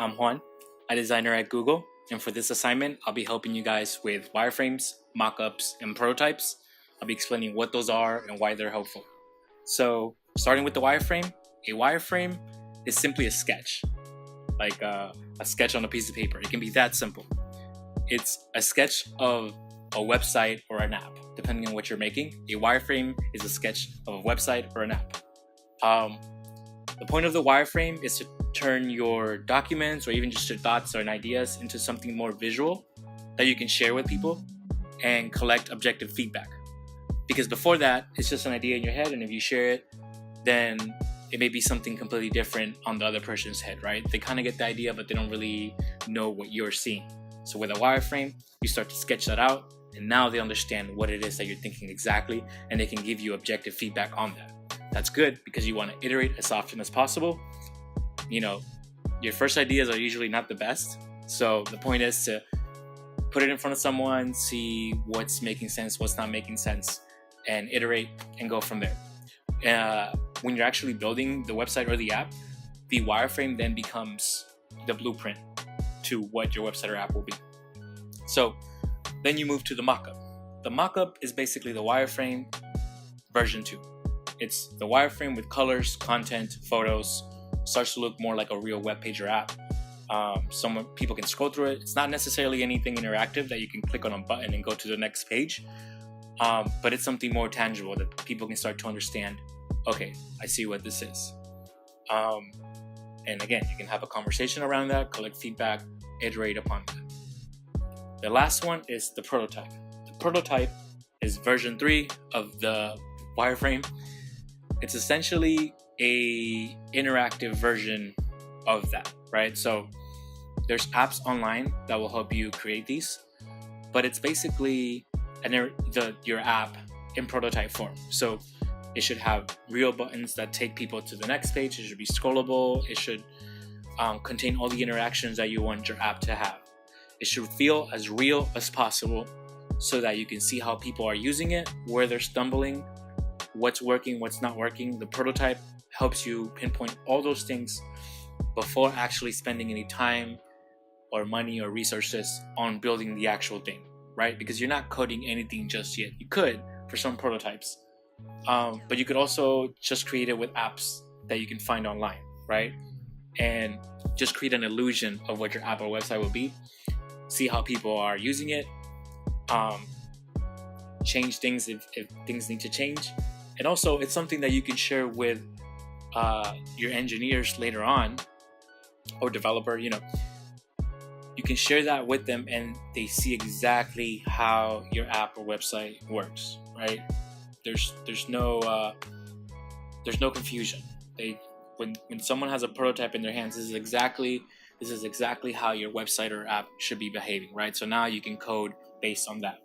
I'm Juan, a designer at Google, and for this assignment, I'll be helping you guys with wireframes, mockups, and prototypes. I'll be explaining what those are and why they're helpful. So, starting with the wireframe, a wireframe is simply a sketch, like a sketch on a piece of paper. It can be that simple. It's a sketch of a website or an app, depending on what you're making. A wireframe is a sketch of a website or an app. The point of the wireframe is to turn your documents or even just your thoughts or ideas into something more visual that you can share with people and collect objective feedback. Because before that, it's just an idea in your head, and if you share it, then it may be something completely different on the other person's head, right? They kind of get the idea, but they don't really know what you're seeing. So with a wireframe, you start to sketch that out, and now they understand what it is that you're thinking exactly, and they can give you objective feedback on that. That's good because you want to iterate as often as possible. You know, your first ideas are usually not the best. So the point is to put it in front of someone, see what's making sense, what's not making sense, and iterate and go from there. When you're actually building the website or the app, the wireframe then becomes the blueprint to what your website or app will be. So then you move to the mockup. The mockup is basically the wireframe version 2. It's the wireframe with colors, content, photos. Starts to look more like a real web page or app. Some people can scroll through it. It's not necessarily anything interactive that you can click on a button and go to the next page, but it's something more tangible that people can start to understand. Okay, I see what this is. And again, you can have a conversation around that, collect feedback, iterate upon that. The last one is the prototype. The prototype is version 3 of the wireframe. It's essentially a interactive version of that, right? So there's apps online that will help you create these, but it's basically your app in prototype form. So it should have real buttons that take people to the next page. It should be scrollable. It should contain all the interactions that you want your app to have. It should feel as real as possible so that you can see how people are using it, where they're stumbling, what's working, what's not working. The prototype helps you pinpoint all those things before actually spending any time or money or resources on building the actual thing, right? Because you're not coding anything just yet. You could for some prototypes, but you could also just create it with apps that you can find online, right? And just create an illusion of what your app or website will be. See how people are using it. Change things if things need to change. And also, it's something that you can share with your engineers later on, or developer. You can share that with them, and they see exactly how your app or website works. Right? There's no confusion. When someone has a prototype in their hands, this is exactly how your website or app should be behaving. Right? So now you can code based on that.